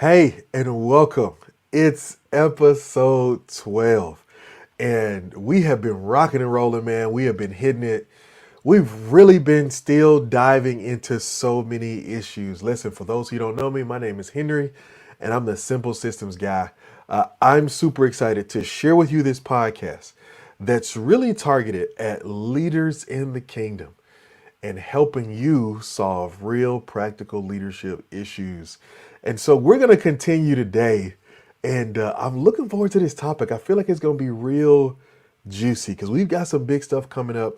Hey, and welcome. It's episode 12. And we have been rocking and rolling, man. We have been hitting it. We've really been still diving into so many issues. Listen, for those who don't know me, my name is Henry, and I'm the Simple Systems guy. I'm super excited to share with you this podcast that's really targeted at leaders in the kingdom and helping you solve real practical leadership issues. And so we're going to continue today. And I'm looking forward to this topic. I feel like it's going to be real juicy because we've got some big stuff coming up.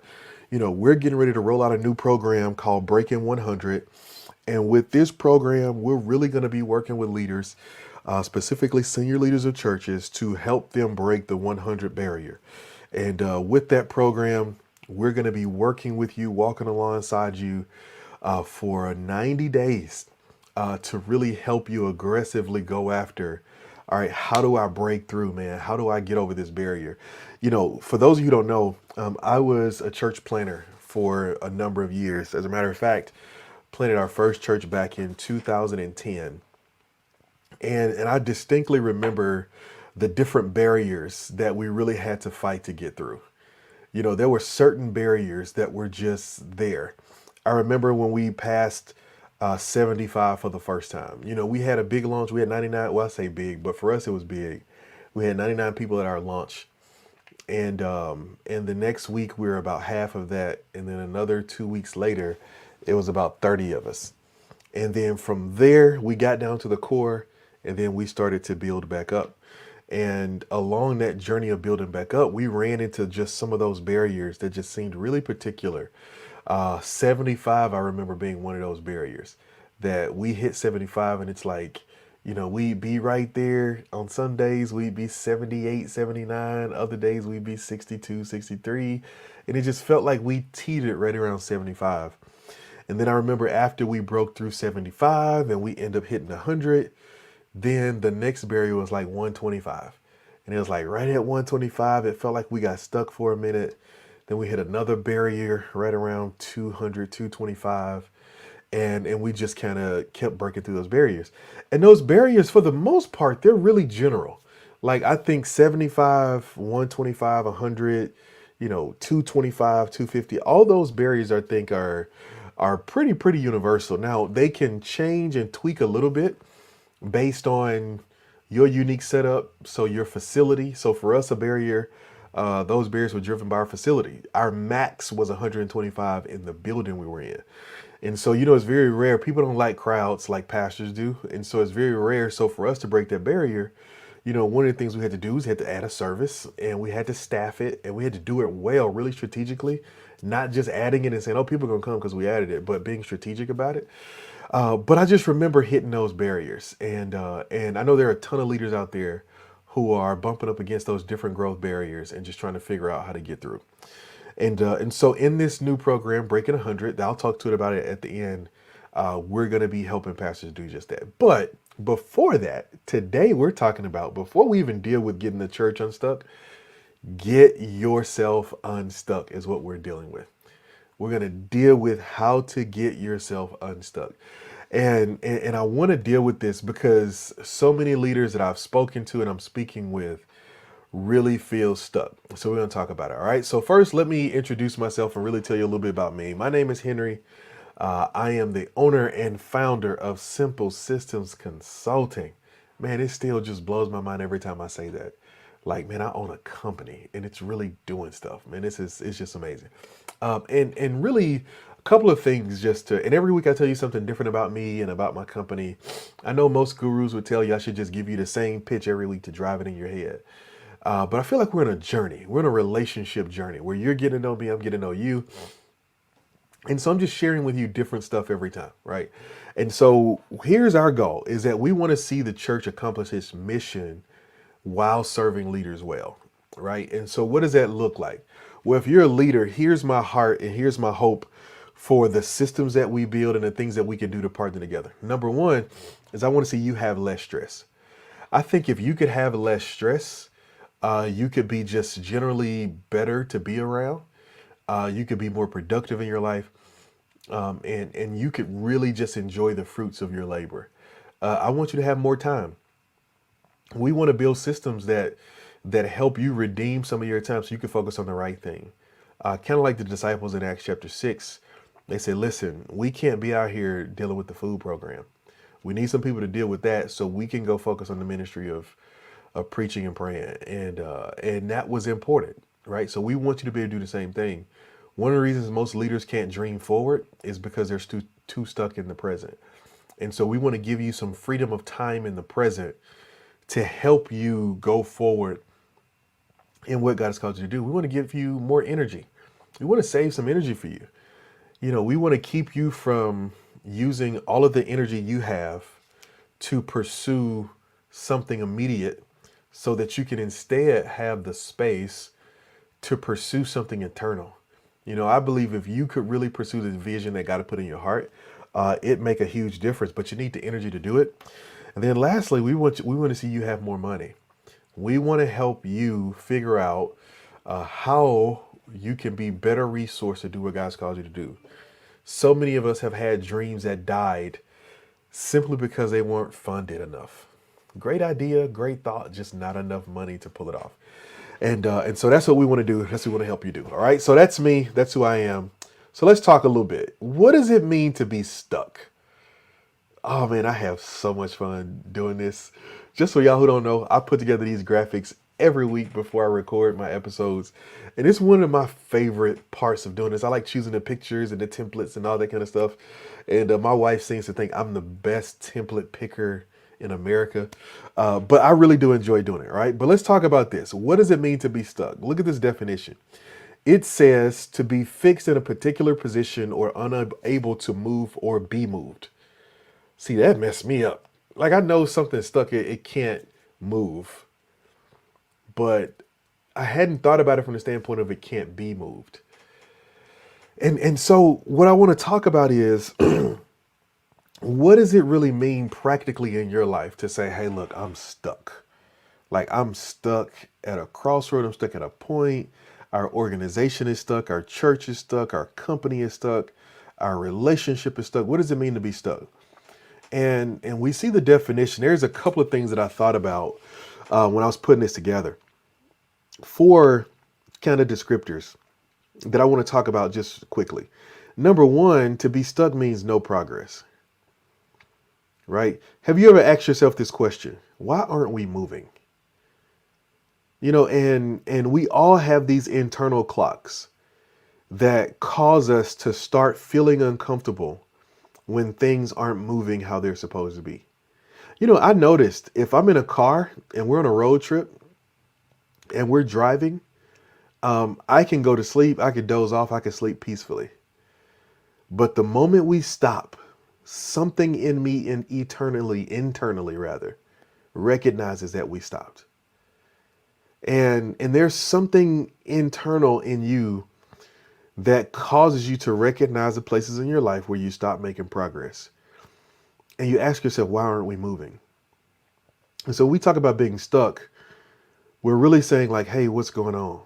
We're getting ready to roll out a new program called Breaking 100. And with this program, we're really going to be working with leaders, specifically senior leaders of churches, to help them break the 100 barrier. And with that program, we're going to be working with you, walking alongside you for 90 days to really help you aggressively go after. All right, how do I break through, man? How do I get over this barrier? For those of you who don't know, I was a church planner for a number of years. As a matter of fact, planted our first church back in 2010. And I distinctly remember the different barriers that we really had to fight to get through. There were certain barriers that were just there. I remember when we passed 75 for the first time. We had a big launch. We had 99. Well, I say big, but for us it was big. We had 99 people at our launch, and the next week we were about half of that, and then another 2 weeks later, it was about 30 of us. And then from there, we got down to the core, and then we started to build back up. And along that journey of building back up, we ran into just some of those barriers that just seemed really particular. 75, I remember being one of those barriers that we hit 75, and it's like, we'd be right there. On some days, we'd be 78, 79. Other days, we'd be 62, 63. And it just felt like we teetered right around 75. And then I remember after we broke through 75 and we end up hitting 100, then the next barrier was like 125. And it was like right at 125, it felt like we got stuck for a minute. Then we hit another barrier right around 200, 225. And we just kind of kept breaking through those barriers. And those barriers, for the most part, they're really general. Like I think 75, 125, 100, 225, 250, all those barriers I think are pretty universal. Now, they can change and tweak a little bit based on your unique setup, so your facility. So for us, those barriers were driven by our facility. Our max was 125 in the building we were in. And so, it's very rare. People don't like crowds like pastors do. And so it's very rare. So for us to break that barrier, one of the things we had to do is we had to add a service, and we had to staff it, and we had to do it well, really strategically, not just adding it and saying, oh, people are going to come because we added it, but being strategic about it. But I just remember hitting those barriers. And I know there are a ton of leaders out there who are bumping up against those different growth barriers and just trying to figure out how to get through. And so in this new program, Breaking 100, I'll talk to it about it at the end. We're going to be helping pastors do just that. But before that, today we're talking about, before we even deal with getting the church unstuck, get yourself unstuck is what we're dealing with. We're going to deal with how to get yourself unstuck. And I want to deal with this because so many leaders that I've spoken to and I'm speaking with really feel stuck. So we're going to talk about it. All right. So first, let me introduce myself and really tell you a little bit about me. My name is Henry. I am the owner and founder of Simple Systems Consulting. Man, it still just blows my mind every time I say that. Like, man, I own a company and it's really doing stuff. Man, it's just amazing. And really a couple of things and every week I tell you something different about me and about my company. I know most gurus would tell you I should just give you the same pitch every week to drive it in your head. But I feel like we're in a journey. We're in a relationship journey where you're getting to know me, I'm getting to know you. And so I'm just sharing with you different stuff every time, right? And so here's our goal is that we want to see the church accomplish its mission while serving leaders well, right? And so what does that look like? Well, if you're a leader, here's my heart and here's my hope for the systems that we build and the things that we can do to partner together. Number one is I want to see you have less stress. I think if you could have less stress, you could be just generally better to be around. You could be more productive in your life, and you could really just enjoy the fruits of your labor. I want you to have more time. We want to build systems that help you redeem some of your time so you can focus on the right thing. Kind of like the disciples in Acts chapter 6. They said, listen, we can't be out here dealing with the food program. We need some people to deal with that so we can go focus on the ministry of preaching and praying. And that was important, right? So we want you to be able to do the same thing. One of the reasons most leaders can't dream forward is because they're too stuck in the present. And so we want to give you some freedom of time in the present to help you go forward in what God has called you to do. We want to give you more energy. We want to save some energy for you. We want to keep you from using all of the energy you have to pursue something immediate so that you can instead have the space to pursue something eternal. I believe if you could really pursue the vision that God has put in your heart, it make a huge difference, but you need the energy to do it. And then lastly, we want to see you have more money. We want to help you figure out how you can be better resourced to do what God's called you to do. So many of us have had dreams that died simply because they weren't funded enough. Great idea, great thought, just not enough money to pull it off. And so that's what we want to do. That's what we want to help you do. All right. So that's me. That's who I am. So let's talk a little bit. What does it mean to be stuck? Oh man, I have so much fun doing this. Just for y'all who don't know, I put together these graphics every week before I record my episodes. And it's one of my favorite parts of doing this. I like choosing the pictures and the templates and all that kind of stuff. And my wife seems to think I'm the best template picker in America. But I really do enjoy doing it, right? But let's talk about this. What does it mean to be stuck? Look at this definition. It says to be fixed in a particular position or unable to move or be moved. See, that messed me up. Like I know something's stuck, it can't move. But I hadn't thought about it from the standpoint of it can't be moved. And so what I want to talk about is what does it really mean practically in your life to say, hey, look, I'm stuck. Like I'm stuck at a crossroad. I'm stuck at a point. Our organization is stuck. Our church is stuck. Our company is stuck. Our relationship is stuck. What does it mean to be stuck? And we see the definition. There's a couple of things that I thought about when I was putting this together. 4 kind of descriptors that I want to talk about just quickly. Number 1, to be stuck means no progress. Right? Have you ever asked yourself this question? Why aren't we moving? And we all have these internal clocks that cause us to start feeling uncomfortable when things aren't moving how they're supposed to be. I noticed if I'm in a car and we're on a road trip and we're driving, I can go to sleep, I could doze off, I could sleep peacefully. But the moment we stop, something in me internally rather, recognizes that we stopped. And there's something internal in you that causes you to recognize the places in your life where you stop making progress. And you ask yourself, why aren't we moving? And so we talk about being stuck. We're really saying like, hey, what's going on?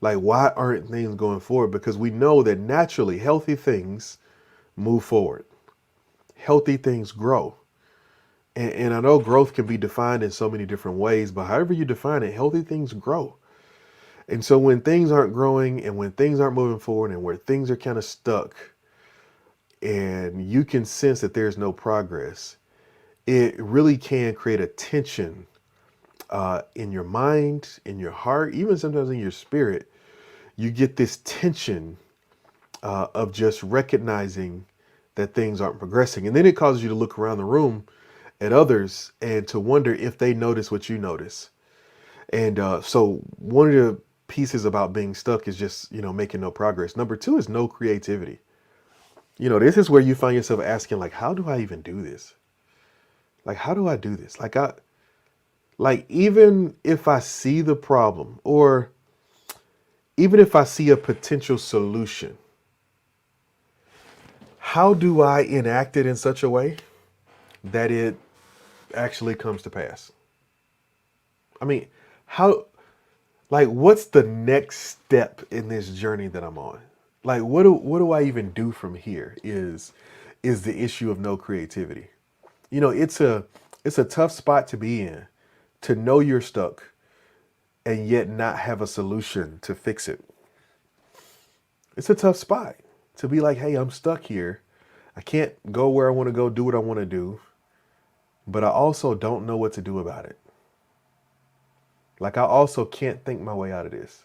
Like, why aren't things going forward? Because we know that naturally healthy things move forward. Healthy things grow. And I know growth can be defined in so many different ways, but however you define it, healthy things grow. And so when things aren't growing and when things aren't moving forward and where things are kind of stuck and you can sense that there's no progress, it really can create a tension in your mind, in your heart, even sometimes in your spirit. You get this tension of just recognizing that things aren't progressing. And then it causes you to look around the room at others and to wonder if they notice what you notice. And so one of the pieces about being stuck is just, making no progress. Number 2 is no creativity. This is where you find yourself asking, like, how do I even do this? Like, how do I do this? Even if I see the problem or even if I see a potential solution, how do I enact it in such a way that it actually comes to pass? I mean, what's the next step in this journey that I'm on? Like, what do I even do from here is the issue of no creativity. It's a tough spot to be in, to know you're stuck and yet not have a solution to fix it. It's a tough spot to be like, hey, I'm stuck here. I can't go where I want to go, do what I want to do, but I also don't know what to do about it. Like, I also can't think my way out of this.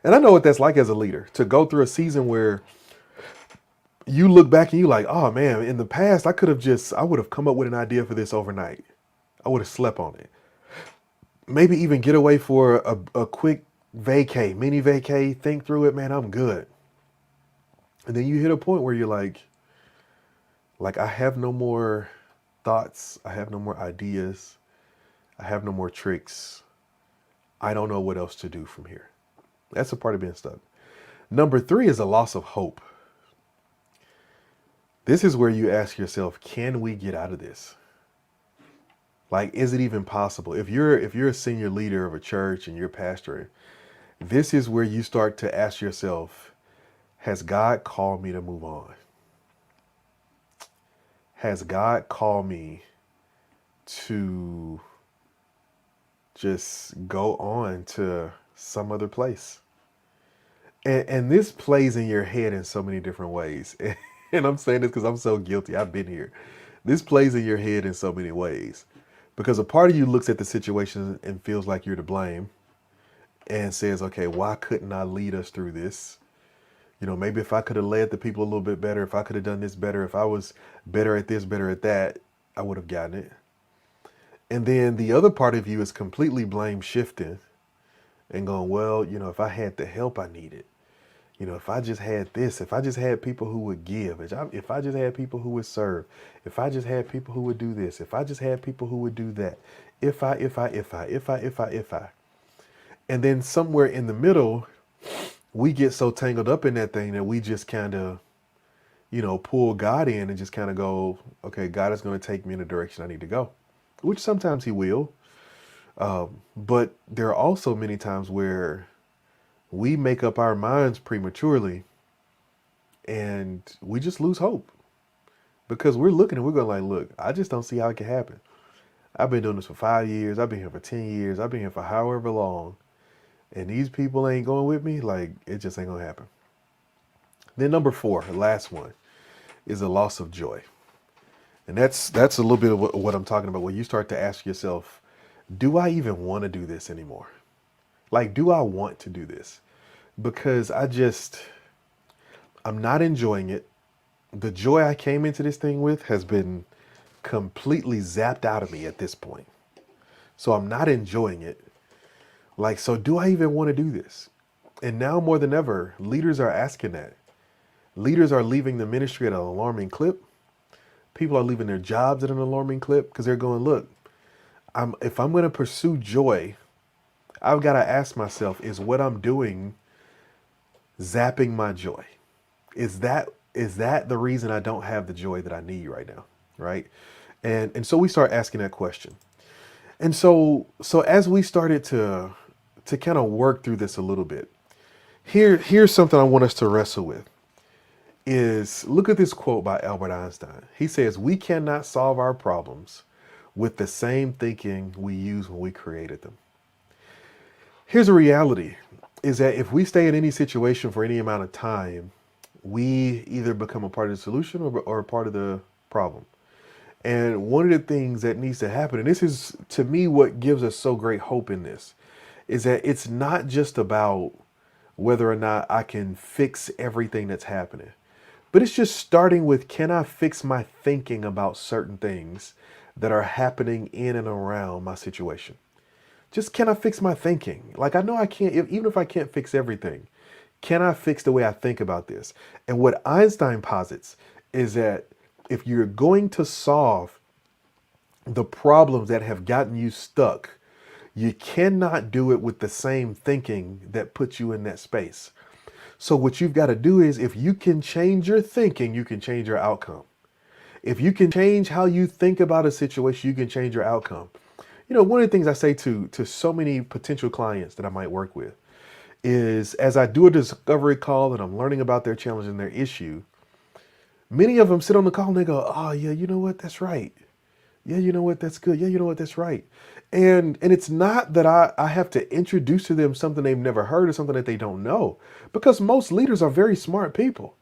And I know what that's like as a leader, to go through a season where you look back and you like, oh man, in the past, I would have come up with an idea for this overnight. I would have slept on it. Maybe even get away for a quick vacay, mini vacay, think through it, man, I'm good. And then you hit a point where you're like I have no more thoughts, I have no more ideas, I have no more tricks. I don't know what else to do from here. That's a part of being stuck. Number three is a loss of hope. This is where you ask yourself, can we get out of this? Like, is it even possible? If you're a senior leader of a church and you're pastoring, this is where you start to ask yourself, has God called me to move on? Has God called me to just go on to some other place? And this plays in your head in so many different ways. And I'm saying this because I'm so guilty. I've been here. This plays in your head in so many ways. Because a part of you looks at the situation and feels like you're to blame and says, okay, why couldn't I lead us through this? Maybe if I could have led the people a little bit better, if I could have done this better, if I was better at this, better at that, I would have gotten it. And then the other part of you is completely blame shifting and going, well, if I had the help I needed, if I just had this, if I just had people who would give, if I just had people who would serve, if I just had people who would do this, if I just had people who would do that, if I. And then somewhere in the middle, we get so tangled up in that thing that we just kind of, pull God in and just kind of go, okay, God is going to take me in the direction I need to go, which sometimes he will. But there are also many times where we make up our minds prematurely and we just lose hope because we're looking and we're going like, look, I just don't see how it can happen. I've been doing this for 5 years. I've been here for 10 years. I've been here for however long. And these people ain't going with me. Like, it just ain't going to happen. Then number 4, the last one, is a loss of joy. And that's a little bit of what I'm talking about, where you start to ask yourself, do I even want to do this anymore? Like, do I want to do this? Because I'm not enjoying it. The joy I came into this thing with has been completely zapped out of me at this point. So I'm not enjoying it. Like, so do I even want to do this? And now more than ever, leaders are asking that. Leaders are leaving the ministry at an alarming clip. People are leaving their jobs at an alarming clip because they're going, look, if I'm going to pursue joy, I've got to ask myself, is what I'm doing zapping my joy? Is that the reason I don't have the joy that I need right now? Right. And so we start asking that question. And so as we started to kind of work through this a little bit, here's something I want us to wrestle with is look at this quote by Albert Einstein. He says, we cannot solve our problems with the same thinking we used when we created them. Here's a reality is that if we stay in any situation for any amount of time, we either become a part of the solution or a part of the problem. And one of the things that needs to happen, and this is to me what gives us so great hope in this, is that it's not just about whether or not I can fix everything that's happening, but it's just starting with, can I fix my thinking about certain things that are happening in and around my situation? Just, can I fix my thinking? Like, I know I can't, even if I can't fix everything, can I fix the way I think about this? And what Einstein posits is that if you're going to solve the problems that have gotten you stuck, you cannot do it with the same thinking that puts you in that space. So what you've got to do is, if you can change your thinking, you can change your outcome. If you can change how you think about a situation, you can change your outcome. One of the things I say to so many potential clients that I might work with is, as I do a discovery call and I'm learning about their challenge and their issue, many of them sit on the call and they go, oh yeah, you know what? That's right. Yeah, you know what? That's good. Yeah, you know what? That's right. And it's not that I have to introduce to them something they've never heard or something that they don't know, because most leaders are very smart people.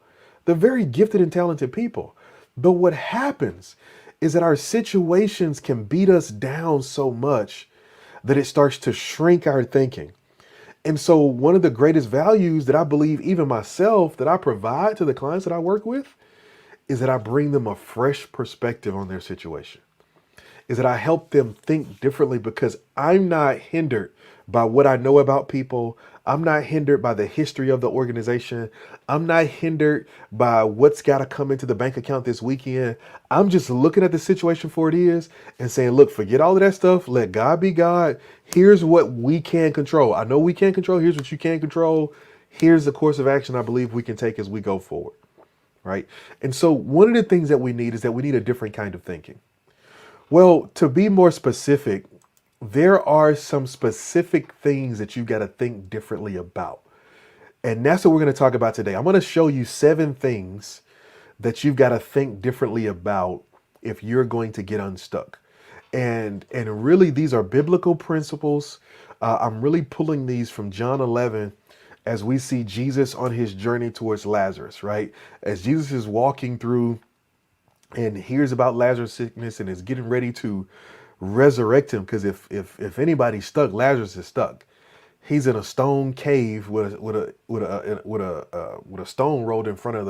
They're very gifted and talented people. But what happens is that our situations can beat us down so much that it starts to shrink our thinking. And so one of the greatest values that I believe even myself that I provide to the clients that I work with is that I bring them a fresh perspective on their situation, is that I help them think differently because I'm not hindered by what I know about people. I'm not hindered by the history of the organization. I'm not hindered by what's got to come into the bank account this weekend. I'm just looking at the situation for it is and saying, look, forget all of that stuff. Let God be God. Here's what we can control. I know we can't control. Here's what you can control. Here's the course of action I believe we can take as we go forward. Right. And so one of the things that we need is that we need a different kind of thinking. Well, to be more specific, there are some specific things that you got to think differently about. And that's what we're going to talk about today. I'm going to show you 7 things that you've got to think differently about if you're going to get unstuck. And really these are biblical principles. I'm really pulling these from John 11 as we see Jesus on his journey towards Lazarus, right? As Jesus is walking through and hears about Lazarus' sickness and is getting ready to resurrect him. Because if anybody's stuck, Lazarus is stuck. He's in a stone cave with a stone rolled in front of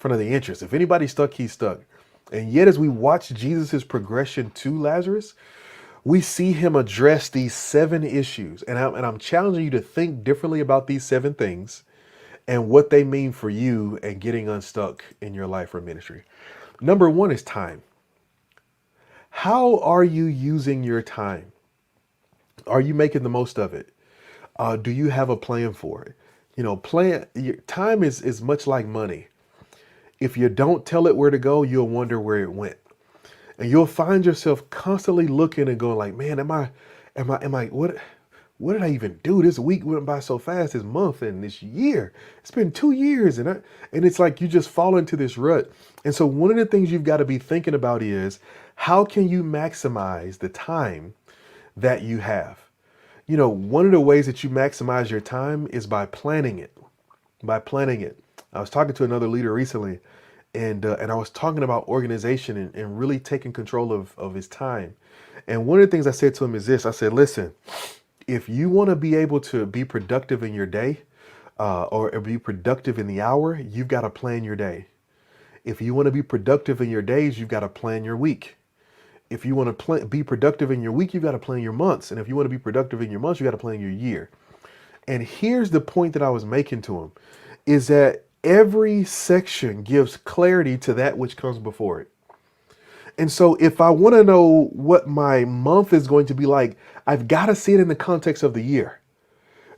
the entrance. If anybody's stuck, he's stuck. And yet, as we watch Jesus' progression to Lazarus, we see him address these 7 issues. And I'm challenging you to think differently about these 7 things and what they mean for you and getting unstuck in your life or ministry. Number 1 is time. How are you using your time? Are you making the most of it? Do you have a plan for it? You know, time is much like money. If you don't tell it where to go, you'll wonder where it went. And you'll find yourself constantly looking and going like, man, what did I even do? This week went by so fast, this month and this year. It's been 2 years and it's like you just fall into this rut. And so one of the things you've got to be thinking about is how can you maximize the time that you have? You know, one of the ways that you maximize your time is by planning it. By planning it. I was talking to another leader recently and I was talking about organization and really taking control of his time. And one of the things I said to him is this. I said, listen, if you want to be able to be productive in your day or be productive in the hour, you've got to plan your day. If you want to be productive in your days, you've got to plan your week. If you want to be productive in your week, you've got to plan your months. And if you want to be productive in your months, you got to plan your year. And here's the point that I was making to him is that every section gives clarity to that which comes before it. And so if I want to know what my month is going to be like, I've got to see it in the context of the year.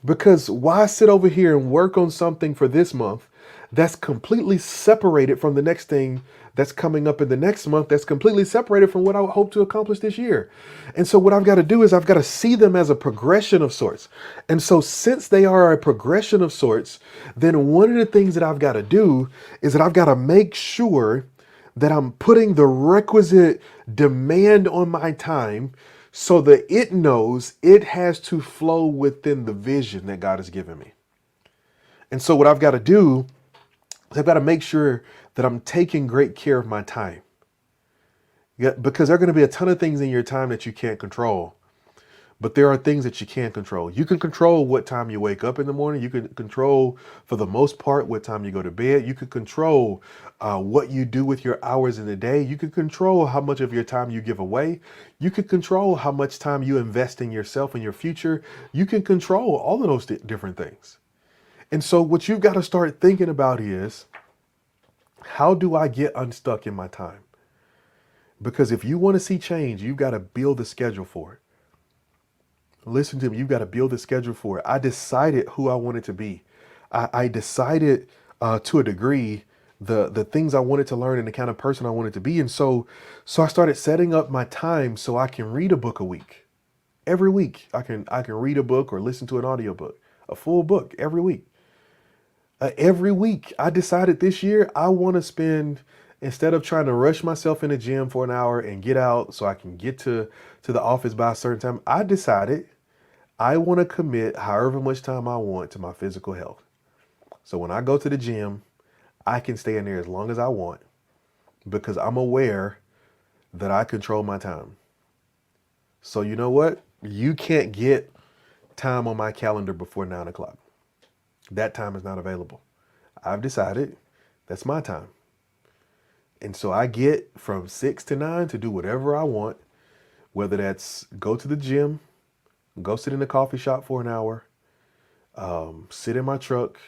Because why sit over here and work on something for this month that's completely separated from the next thing that's coming up in the next month that's completely separated from what I hope to accomplish this year? And so what I've got to do is I've got to see them as a progression of sorts. And so since they are a progression of sorts, then one of the things that I've got to do is that I've got to make sure that I'm putting the requisite demand on my time so that it knows it has to flow within the vision that God has given me. And so what I've got to do is I've got to make sure that I'm taking great care of my time. Yeah, because there are going to be a ton of things in your time that you can't control. But there are things that you can control. You can control what time you wake up in the morning. You can control, for the most part, what time you go to bed. You can control what you do with your hours in the day. You can control how much of your time you give away. You can control how much time you invest in yourself and your future. You can control all of those different things. And so what you've got to start thinking about is, how do I get unstuck in my time? Because if you want to see change, you've got to build a schedule for it. Listen to me. You've got to build a schedule for it. I decided who I wanted to be. I decided to a degree the things I wanted to learn and the kind of person I wanted to be. And so I started setting up my time so I can read a book a week. Every week I can read a book or listen to an audiobook, a full book every week. Every week I decided this year I want to spend Instead of trying to rush myself in the gym for an hour and get out so I can get to the office by a certain time, I decided I want to commit however much time I want to my physical health. So when I go to the gym, I can stay in there as long as I want because I'm aware that I control my time. So you know what? You can't get time on my calendar before 9 o'clock. That time is not available. I've decided that's my time. And so I get from 6 to 9 to do whatever I want, whether that's go to the gym, go sit in the coffee shop for an hour, sit in my truck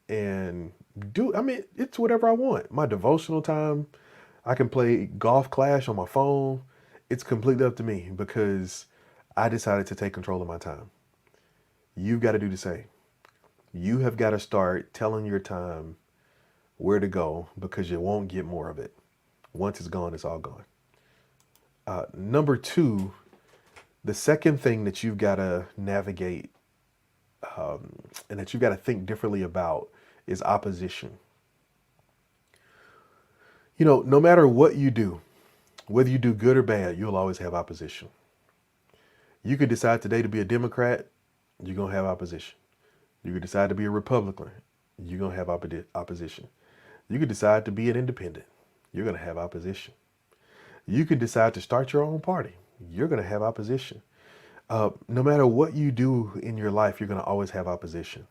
and it's whatever I want. My devotional time, I can play Golf Clash on my phone. It's completely up to me because I decided to take control of my time. You've got to do the same. You have got to start telling your time where to go because you won't get more of it. Once it's gone, it's all gone. Number two, the second thing that you've got to navigate and that you've got to think differently about is opposition. You know, no matter what you do, whether you do good or bad, you'll always have opposition. You could decide today to be a Democrat, you're going to have opposition. You could decide to be a Republican, you're going to have opposition. You could decide to be an independent, you're going to have opposition. You could decide to start your own party, you're going to have opposition. No matter what you do in your life, you're going to always have opposition.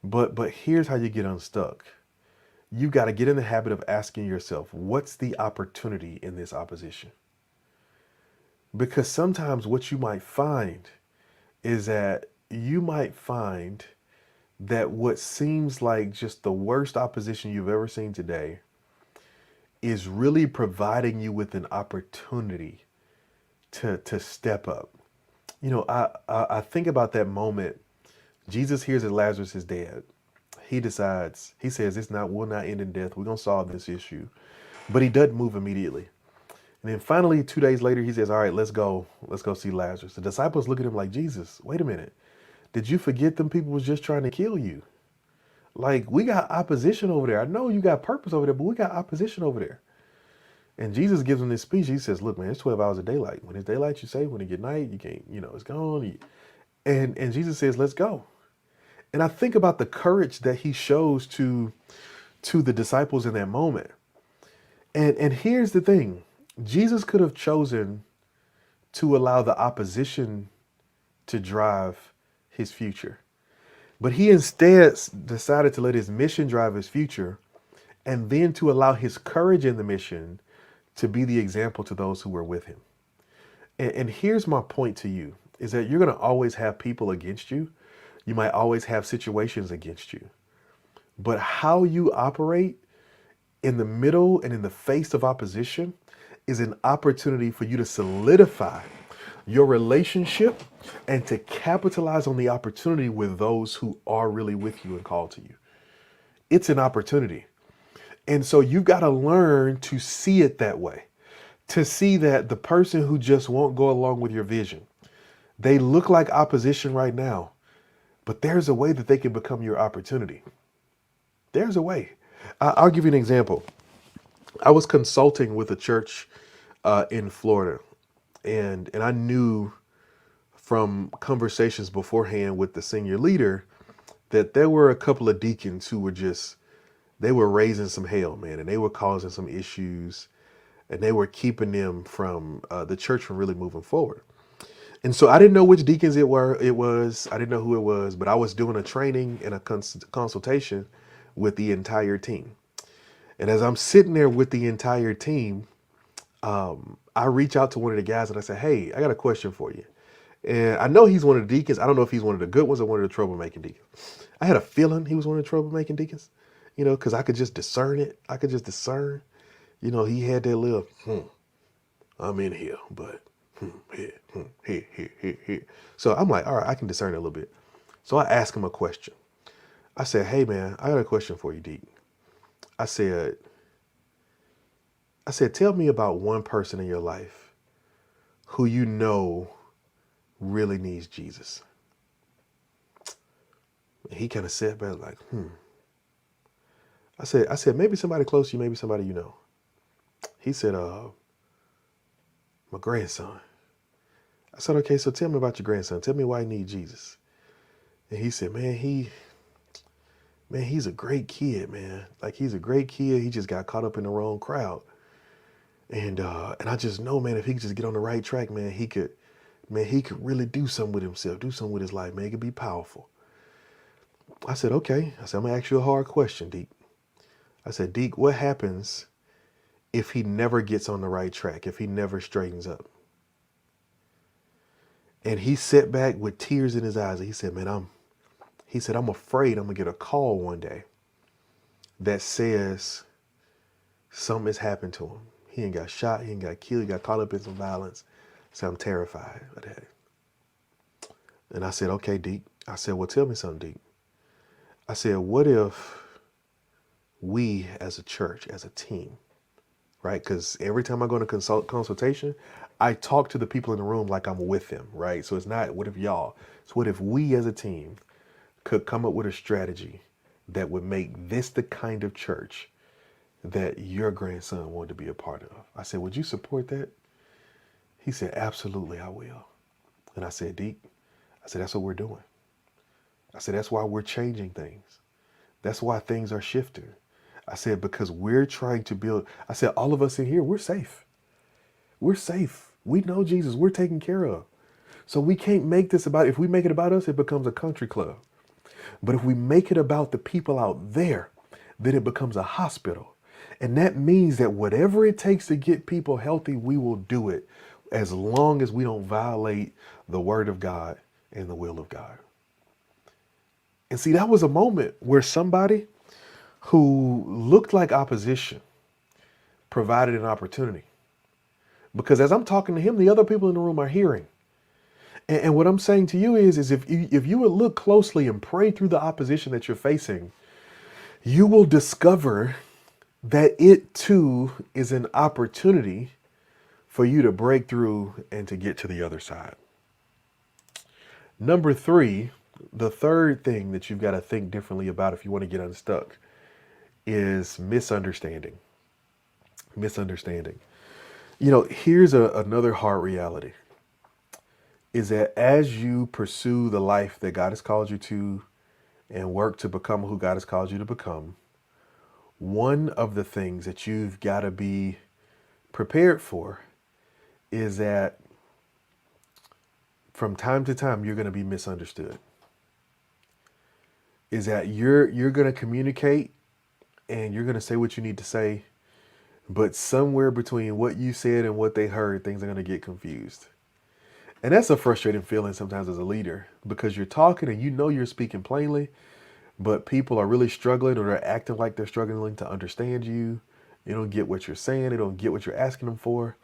But here's how you get unstuck. You got to get in the habit of asking yourself, what's the opportunity in this opposition? Because sometimes what you might find is that you might find that what seems like just the worst opposition you've ever seen today is really providing you with an opportunity to step up. You know, I think about that moment. Jesus hears that Lazarus is dead. He decides, he says, will not end in death. We're going to solve this issue. But he doesn't move immediately. And then finally, 2 days later, he says, all right, let's go see Lazarus. The disciples look at him like, Jesus, wait a minute. Did you forget them people was just trying to kill you? Like, we got opposition over there. I know you got purpose over there, but we got opposition over there. And Jesus gives them this speech. He says, look, man, it's 12 hours of daylight. When it's daylight, you say. When it get night, you can't, it's gone. And Jesus says, let's go. And I think about the courage that he shows to the disciples in that moment. And here's the thing. Jesus could have chosen to allow the opposition to drive his future. But he instead decided to let his mission drive his future and then to allow his courage in the mission to be the example to those who were with him. And here's my point to you, is that you're going to always have people against you. You might always have situations against you. But how you operate in the middle and in the face of opposition is an opportunity for you to solidify your relationship and to capitalize on the opportunity with those who are really with you and called to you. It's an opportunity. And so you've got to learn to see it that way, to see that the person who just won't go along with your vision, they look like opposition right now, but there's a way that they can become your opportunity. There's a way. I'll give you an example. I was consulting with a church in Florida, and I knew from conversations beforehand with the senior leader that there were a couple of deacons who were they were raising some hell, man, and they were causing some issues, and they were keeping them from the church from really moving forward. And so I didn't know which deacons it was. I didn't know who it was, but I was doing a training and a consultation with the entire team. And as I'm sitting there with the entire team, I reach out to one of the guys and I say, hey, I got a question for you. And I know he's one of the deacons. I don't know if he's one of the good ones or one of the troublemaking deacons. I had a feeling he was one of the troublemaking deacons, because I could just discern it. I could just discern, he had that little, I'm in here, but here. So I'm like, all right, I can discern it a little bit. So I asked him a question. I said, hey man, I got a question for you, deacon. I said, tell me about one person in your life who really needs Jesus. And he kind of sat back like, I said, maybe somebody close to you, maybe somebody you know. He said, my grandson. I said, okay, so tell me about your grandson. Tell me why he needs Jesus. And he said, man, he's a great kid, man. Like he's a great kid. He just got caught up in the wrong crowd. And I just know, man, if he could just get on the right track, man, he could really do something with himself, do something with his life, man. He could be powerful. I said, okay. I said, I'm gonna ask you a hard question, Deke. I said, Deke, what happens if he never gets on the right track, if he never straightens up? And he sat back with tears in his eyes and he said, I'm afraid I'm gonna get a call one day that says something has happened to him. He ain't got shot, he ain't got killed, he got caught up in some violence. So I'm terrified of that. And I said, okay, Deke. I said, well, tell me something, Deke. I said, what if we as a church, as a team, right? Because every time I go to consultation, I talk to the people in the room like I'm with them, right? So it's not what if y'all, it's what if we as a team could come up with a strategy that would make this the kind of church that your grandson wanted to be a part of. I said, would you support that? He said, absolutely, I will. And I said, Deke, I said, that's what we're doing. I said, that's why we're changing things. That's why things are shifting. I said, because we're trying to build, I said, all of us in here, we're safe. We're safe. We know Jesus. We're taken care of. So we can't make this about, if we make it about us, it becomes a country club. But if we make it about the people out there, then it becomes a hospital. And that means that whatever it takes to get people healthy, we will do it as long as we don't violate the word of God and the will of God. And see, that was a moment where somebody who looked like opposition provided an opportunity. Because as I'm talking to him, the other people in the room are hearing. And what I'm saying to you is if you would look closely and pray through the opposition that you're facing, you will discover that it too is an opportunity for you to break through and to get to the other side. Number 3, the third thing that you've got to think differently about if you want to get unstuck is misunderstanding. Misunderstanding. Here's another hard reality is that as you pursue the life that God has called you to and work to become who God has called you to become, one of the things that you've got to be prepared for is that from time to time you're going to be misunderstood. Is that you're going to communicate and you're going to say what you need to say, but somewhere between what you said and what they heard, things are going to get confused. And that's a frustrating feeling sometimes as a leader because you're talking and you know you're speaking plainly, but people are really struggling or they're acting like they're struggling to understand you. They don't get what you're saying. They don't get what you're asking them for.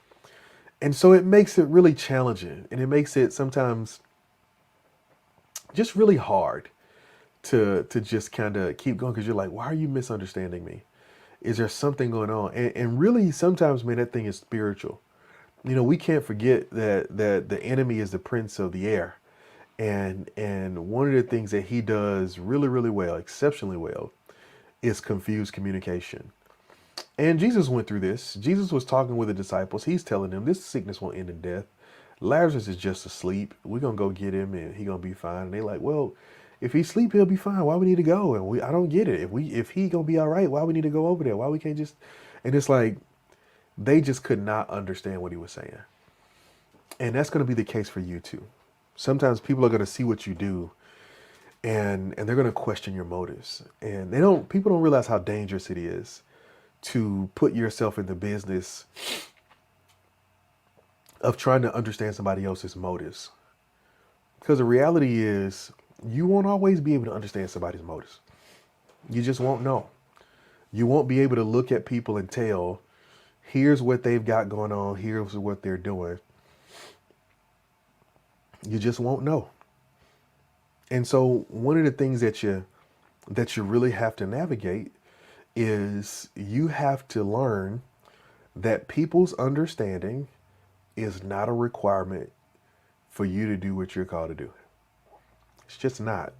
And so it makes it really challenging and it makes it sometimes just really hard to just kind of keep going because you're like, why are you misunderstanding me? Is there something going on? And really sometimes, man, that thing is spiritual. We can't forget that the enemy is the prince of the air. And one of the things that he does really, really well, exceptionally well, is confuse communication. And Jesus went through this. Jesus was talking with the disciples. He's telling them this sickness won't end in death. Lazarus is just asleep. We're going to go get him and he's going to be fine. And they're like, well, if he's asleep, he'll be fine. Why we need to go? And I don't get it. If he going to be all right, why we need to go over there? Why we can't just, and it's like, they just could not understand what he was saying. And that's going to be the case for you too. Sometimes people are going to see what you do and they're going to question your motives. And people don't realize how dangerous it is to put yourself in the business of trying to understand somebody else's motives. Because the reality is you won't always be able to understand somebody's motives. You just won't know. You won't be able to look at people and tell, here's what they've got going on, here's what they're doing. You just won't know. And so one of the things that you really have to navigate is you have to learn that people's understanding is not a requirement for you to do what you're called to do. It's just not.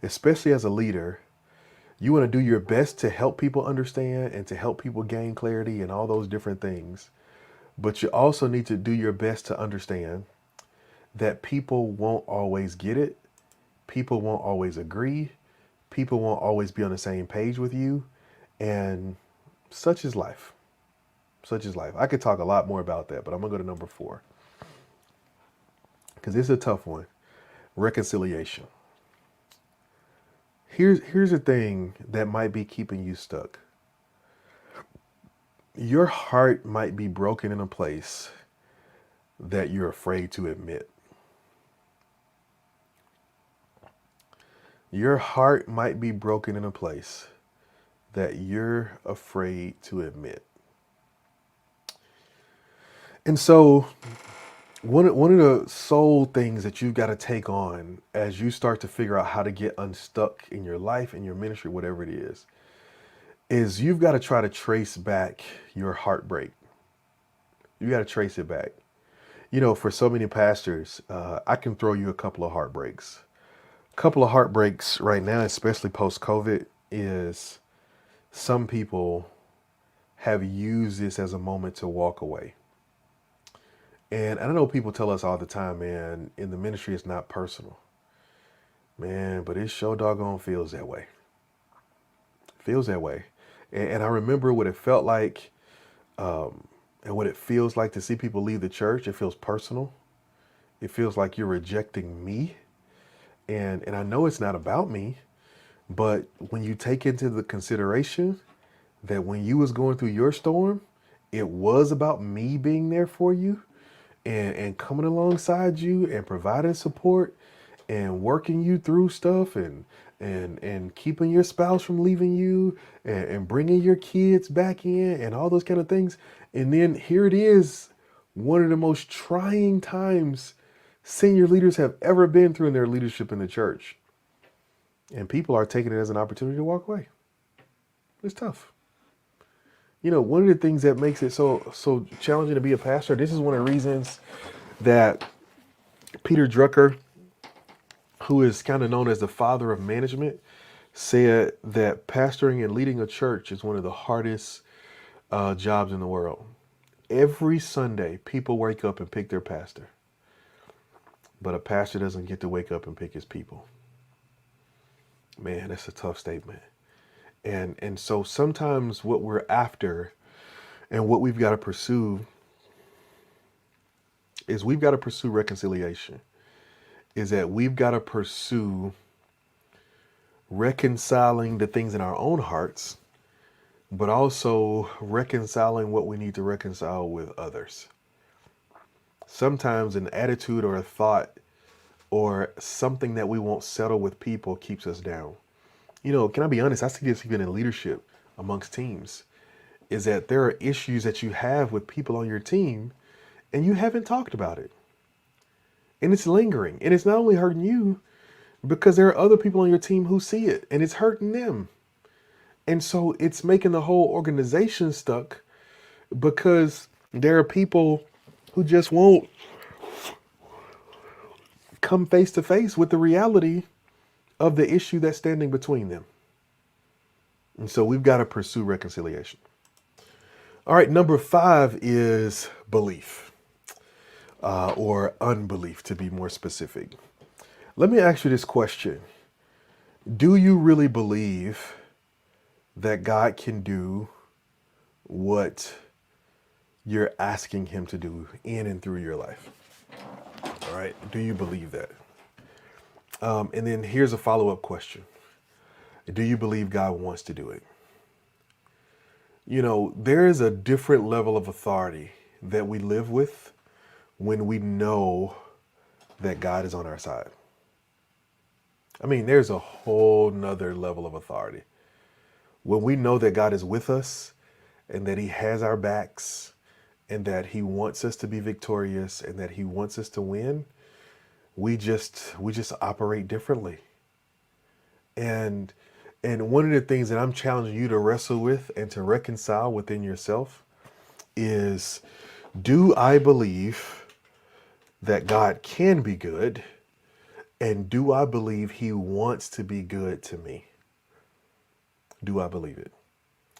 Especially as a leader, You want to do your best to help people understand and to help people gain clarity and all those different things. But you also need to do your best to understand that people won't always get it. People won't always agree. People won't always be on the same page with you. And such is life. Such is life. I could talk a lot more about that, but I'm going to go to number 4 because this is a tough one. Reconciliation. Here's the thing that might be keeping you stuck. Your heart might be broken in a place that you're afraid to admit. Your heart might be broken in a place that you're afraid to admit. And so one of the soul things that you've got to take on as you start to figure out how to get unstuck in your life, in your ministry, whatever it is you've got to try to trace back your heartbreak. You got to trace it back. You know, for so many pastors, I can throw you a couple of heartbreaks. A couple of heartbreaks right now, especially post-COVID, is some people have used this as a moment to walk away. And I know people tell us all the time, man, in the ministry, it's not personal. Man, but it sure doggone feels that way. Feels that way. And I remember what it felt like and what it feels like to see people leave the church. It feels personal. It feels like you're rejecting me. And I know it's not about me, but when you take into the consideration that when you was going through your storm, it was about me being there for you and coming alongside you and providing support and working you through stuff and keeping your spouse from leaving you and bringing your kids back in and all those kind of things. And then here it is, one of the most trying times senior leaders have ever been through in their leadership in the church. And people are taking it as an opportunity to walk away. It's tough. You know, one of the things that makes it so challenging to be a pastor, this is one of the reasons that Peter Drucker, who is kind of known as the father of management, said that pastoring and leading a church is one of the hardest jobs in the world. Every Sunday, people wake up and pick their pastor. But a pastor doesn't get to wake up and pick his people. Man, that's a tough statement. And so sometimes what we're after and what we've got to pursue is we've got to pursue reconciliation. Is that we've got to pursue reconciling the things in our own hearts, but also reconciling what we need to reconcile with others. Sometimes an attitude or a thought or something that we won't settle with people keeps us down. You know, can I be honest? I see this even in leadership amongst teams, is that there are issues that you have with people on your team and you haven't talked about it. And it's lingering. And it's not only hurting you because there are other people on your team who see it and it's hurting them. And so it's making the whole organization stuck because there are people who just won't come face to face with the reality of the issue that's standing between them. And so we've got to pursue reconciliation. All right, number 5 is belief or unbelief, to be more specific. Let me ask you this question. Do you really believe that God can do what you're asking him to do in and through your life? All right, do you believe that? And then here's a follow-up question. Do you believe God wants to do it? You know, there is a different level of authority that we live with when we know that God is on our side. I mean, there's a whole nother level of authority. When we know that God is with us and that he has our backs and that he wants us to be victorious and that he wants us to win, we just operate differently. And one of the things that I'm challenging you to wrestle with and to reconcile within yourself is, do I believe that God can be good? And do I believe he wants to be good to me? Do I believe it?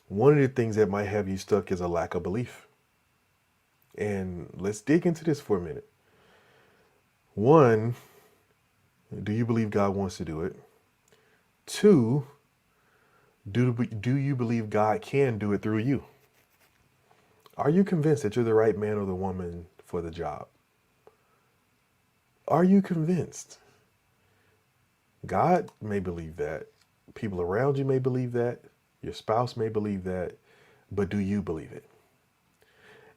One of the things that might have you stuck is a lack of belief. And let's dig into this for a minute. One, do you believe God wants to do it? Two, do you believe God can do it through you? Are you convinced that you're the right man or the woman for the job? Are you convinced? God may believe that. People around you may believe that. Your spouse may believe that. But do you believe it?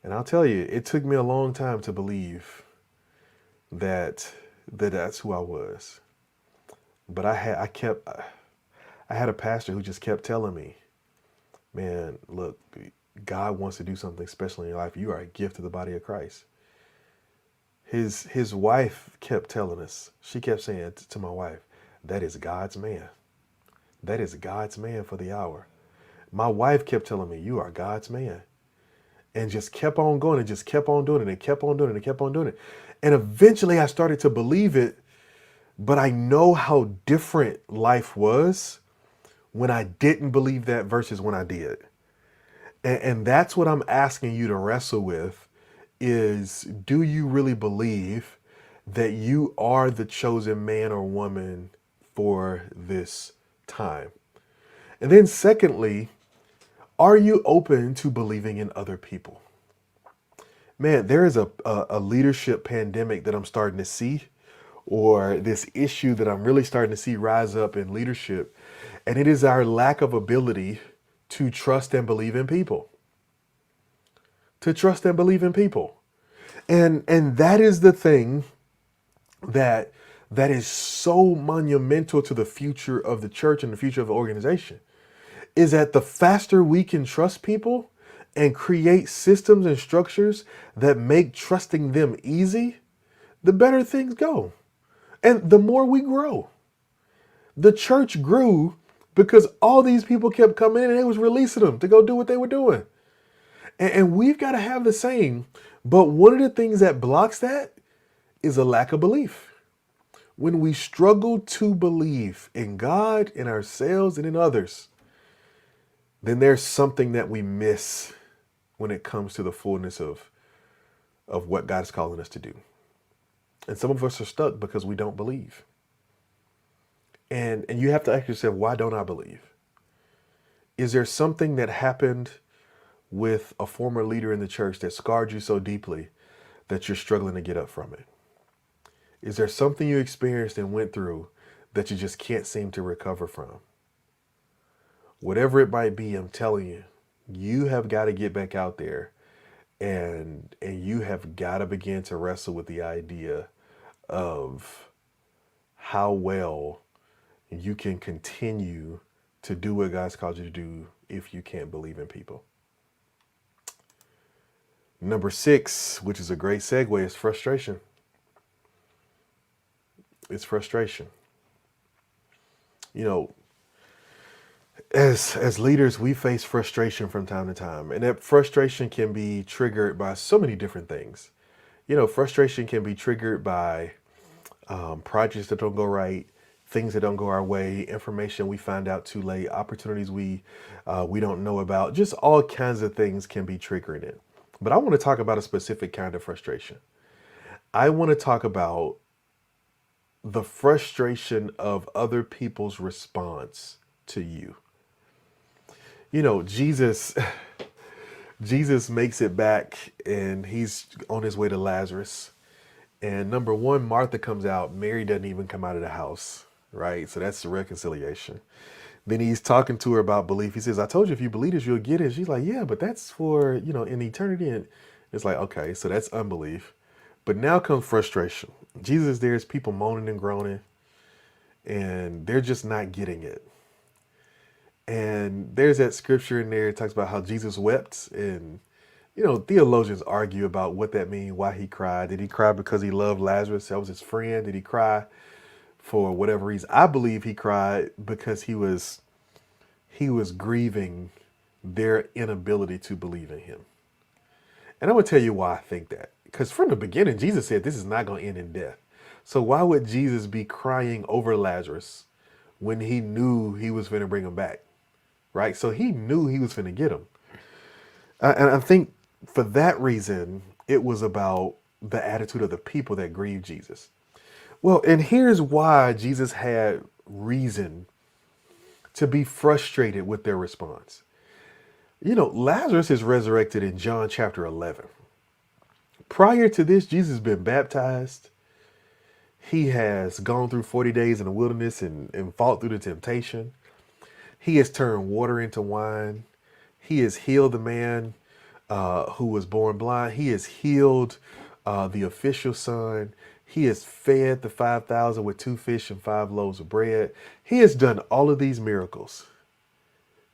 And I'll tell you, it took me a long time to believe that's who I was. But I had a pastor who just kept telling me, man, look, God wants to do something special in your life. You are a gift to the body of Christ. His wife kept telling us, she kept saying to my wife, that is God's man. That is God's man for the hour. My wife kept telling me, you are God's man. And just kept on going and just kept on doing it and kept on doing it and kept on doing it. And eventually I started to believe it, but I know how different life was when I didn't believe that versus when I did. And that's what I'm asking you to wrestle with is, do you really believe that you are the chosen man or woman for this time? And then secondly, are you open to believing in other people? Man, there is a leadership pandemic that I'm starting to see, or this issue that I'm really starting to see rise up in leadership. And it is our lack of ability to trust and believe in people. To trust and believe in people. And that is the thing that is so monumental to the future of the church and the future of the organization, is that the faster we can trust people and create systems and structures that make trusting them easy, the better things go. And the more we grow. The church grew because all these people kept coming in and they was releasing them to go do what they were doing. And we've got to have the same. But one of the things that blocks that is a lack of belief. When we struggle to believe in God, in ourselves, and in others, then there's something that we miss when it comes to the fullness of what God is calling us to do. And some of us are stuck because we don't believe. And you have to ask yourself, why don't I believe? Is there something that happened with a former leader in the church that scarred you so deeply that you're struggling to get up from it? Is there something you experienced and went through that you just can't seem to recover from? Whatever it might be, I'm telling you, you have got to get back out there and you have got to begin to wrestle with the idea of how well you can continue to do what God's called you to do if you can't believe in people. Number 6, which is a great segue, is frustration. It's frustration. You know, as leaders, we face frustration from time to time, and that frustration can be triggered by so many different things. You know, frustration can be triggered by projects that don't go right, things that don't go our way, information we find out too late, opportunities we don't know about. Just all kinds of things can be triggering it. But I want to talk about a specific kind of frustration. I want to talk about the frustration of other people's response to you. You know, Jesus makes it back and he's on his way to Lazarus. And number one, Martha comes out. Mary doesn't even come out of the house, right? So that's the reconciliation. Then he's talking to her about belief. He says, I told you if you believe this, you'll get it. She's like, yeah, but that's for, in eternity. And it's like, okay, so that's unbelief. But now comes frustration. Jesus, there's people moaning and groaning, and they're just not getting it. And there's that scripture in there that talks about how Jesus wept. And, theologians argue about what that means, why he cried. Did he cry because he loved Lazarus? That was his friend. Did he cry for whatever reason? I believe he cried because he was grieving their inability to believe in him. And I'm going to tell you why I think that. Because from the beginning, Jesus said this is not going to end in death. So why would Jesus be crying over Lazarus when he knew he was going to bring him back? right? So he knew he was finna get him. And I think for that reason, it was about the attitude of the people that grieved Jesus. Well, and here's why Jesus had reason to be frustrated with their response. Lazarus is resurrected in John chapter 11. Prior to this, Jesus has been baptized. He has gone through 40 days in the wilderness and fought through the temptation. He has turned water into wine. He has healed the man who was born blind. He has healed the official son. He has fed the 5,000 with 2 fish and 5 loaves of bread. He has done all of these miracles.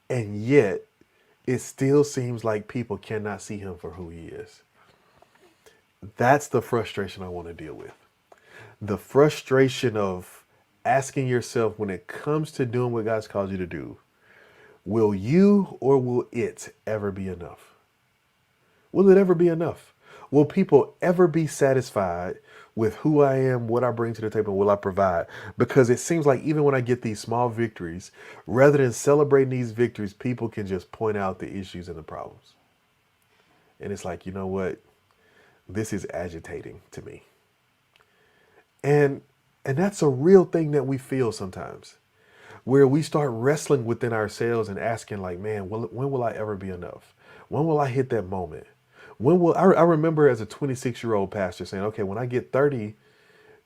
And yet, it still seems like people cannot see him for who he is. That's the frustration I want to deal with. The frustration of asking yourself when it comes to doing what God's called you to do, will you or will it ever be enough? Will it ever be enough? Will people ever be satisfied with who I am, what I bring to the table, will I provide? Because it seems like even when I get these small victories, rather than celebrating these victories, people can just point out the issues and the problems. And it's like, you know what? This is agitating to me. And that's a real thing that we feel sometimes, where we start wrestling within ourselves and asking like, man, when will I ever be enough? When will I hit that moment? When will I remember as a 26-year-old pastor saying, okay, when I get 30,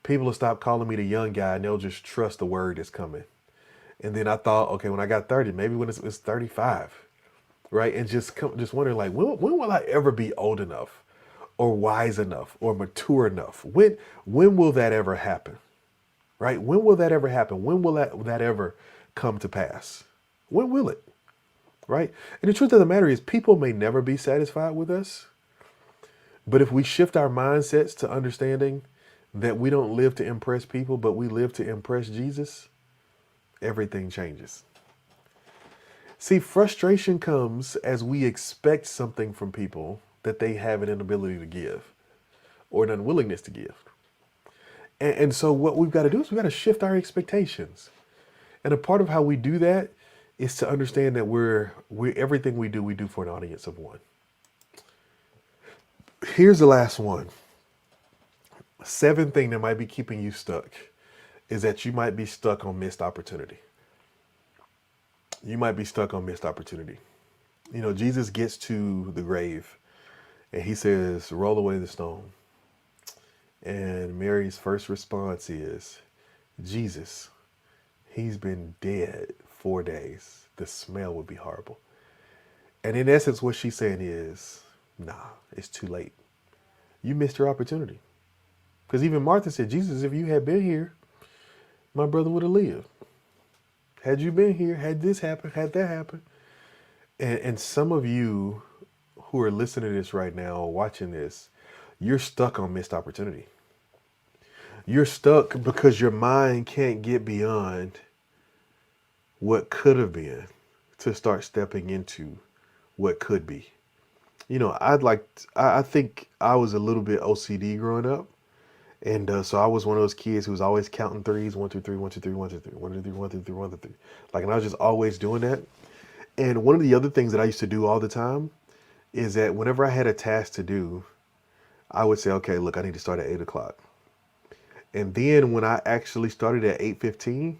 people will stop calling me the young guy and they'll just trust the word that's coming. And then I thought, okay, when I got 30, maybe when it's 35, right? And just wondering like, when will I ever be old enough or wise enough or mature enough? When will that ever happen? Right? When will that ever happen? When will that ever come to pass? When will it? Right? And the truth of the matter is people may never be satisfied with us. But if we shift our mindsets to understanding that we don't live to impress people, but we live to impress Jesus, everything changes. See, frustration comes as we expect something from people that they have an inability to give or an unwillingness to give. And so what we've got to do is we've got to shift our expectations. And a part of how we do that is to understand that we're everything we do for an audience of one. Here's the last one. 7th thing that might be keeping you stuck is that you might be stuck on missed opportunity. You might be stuck on missed opportunity. Jesus gets to the grave and he says, roll away the stone. And Mary's first response is, Jesus, he's been dead 4 days. The smell would be horrible. And in essence, what she's saying is, nah, it's too late. You missed your opportunity. Because even Martha said, Jesus, if you had been here, my brother would have lived. Had you been here, had this happened, had that happened. And some of you who are listening to this right now, watching this, you're stuck on missed opportunity. You're stuck because your mind can't get beyond what could have been to start stepping into what could be. I think I was a little bit OCD growing up. And so I was one of those kids who was always counting threes, 1, 2, 3, 1, 2, 3, 1, 2, 3, 1, 2, 3, 1, 2, 3, 1, 2, 3. And I was just always doing that. And one of the other things that I used to do all the time is that whenever I had a task to do, I would say, okay, look, I need to start at 8 o'clock. And then when I actually started at 8:15,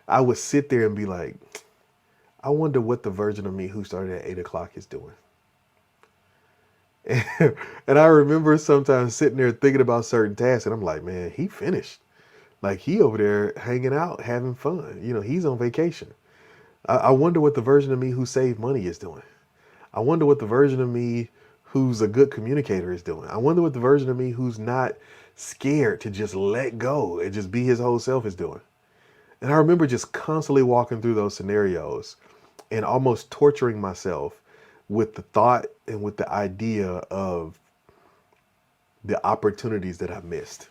I would sit there and be like, I wonder what the version of me who started at 8 o'clock is doing. And I remember sometimes sitting there thinking about certain tasks and I'm like, man, he finished. Like he over there hanging out, having fun. He's on vacation. I wonder what the version of me who saved money is doing. I wonder what the version of me who's a good communicator is doing. I wonder what the version of me who's not scared to just let go and just be his whole self is doing. And I remember just constantly walking through those scenarios and almost torturing myself with the thought and with the idea of the opportunities that I missed.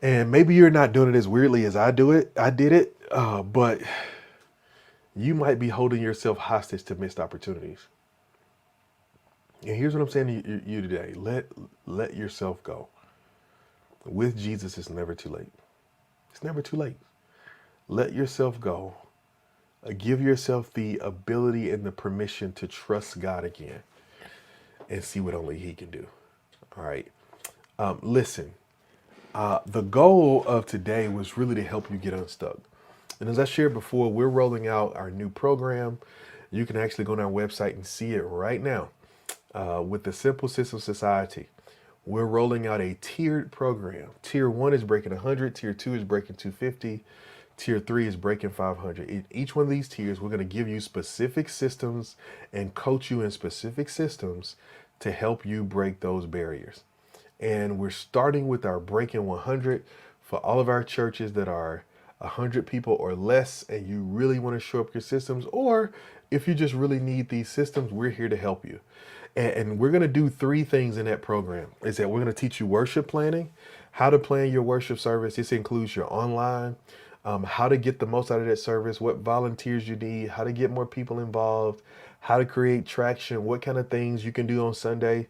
And maybe you're not doing it as weirdly as I did it, but you might be holding yourself hostage to missed opportunities. And here's what I'm saying to you today. Let yourself go. With Jesus, it's never too late. It's never too late. Let yourself go Give yourself the ability and the permission to trust God again and see what only He can do. All right. Listen, the goal of today was really to help you get unstuck. And as I shared before, we're rolling out our new program. You can actually go on our website and see it right now. With the Simple System Society, we're rolling out a tiered program. Tier 1 is breaking 100, Tier 2 is breaking 250, Tier 3 is breaking 500. In each one of these tiers, we're going to give you specific systems and coach you in specific systems to help you break those barriers. And we're starting with our Breaking 100 for all of our churches that are 100 people or less, and you really want to show up your systems, or if you just really need these systems, we're here to help you. And we're going to do three things in that program. Is that we're going to teach you worship planning, how to plan your worship service. This includes your online, how to get the most out of that service, what volunteers you need, how to get more people involved, how to create traction, what kind of things you can do on Sunday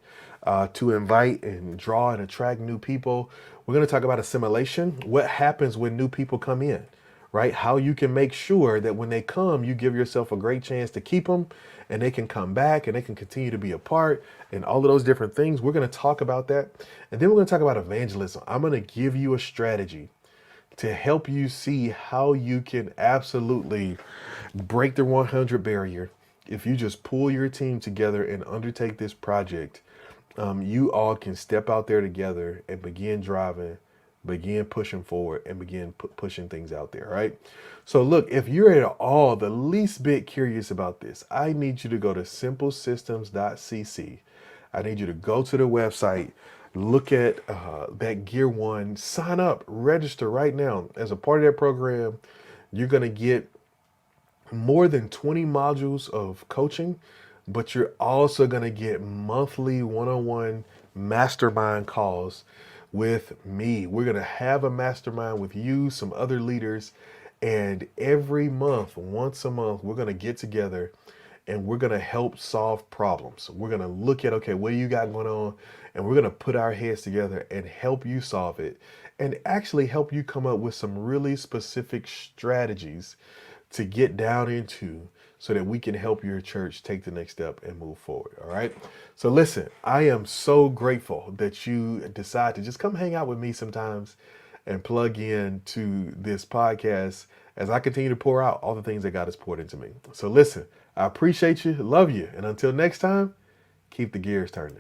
to invite and draw and attract new people. We're going to talk about assimilation, what happens when new people come in, right? How you can make sure that when they come, you give yourself a great chance to keep them and they can come back and they can continue to be a part and all of those different things. We're going to talk about that. And then we're going to talk about evangelism. I'm going to give you a strategy to help you see how you can absolutely break the 100 barrier. If you just pull your team together and undertake this project, you all can step out there together and begin driving, begin pushing forward, and begin pushing things out there, right? So look, if you're at all the least bit curious about this, I need you to go to simplesystems.cc. I need you to go to the website, look at that Gear 1, sign up, register right now. As a part of that program, you're going to get more than 20 modules of coaching, but you're also going to get monthly one-on-one mastermind calls with me. We're going to have a mastermind with you, some other leaders, and every month, once a month, we're going to get together and we're going to help solve problems. We're going to look at, okay, what do you got going on? And we're going to put our heads together and help you solve it and actually help you come up with some really specific strategies to get down into so that we can help your church take the next step and move forward. All right. So listen, I am so grateful that you decide to just come hang out with me sometimes and plug in to this podcast as I continue to pour out all the things that God has poured into me. So listen, I appreciate you, love you, and until next time, keep the gears turning.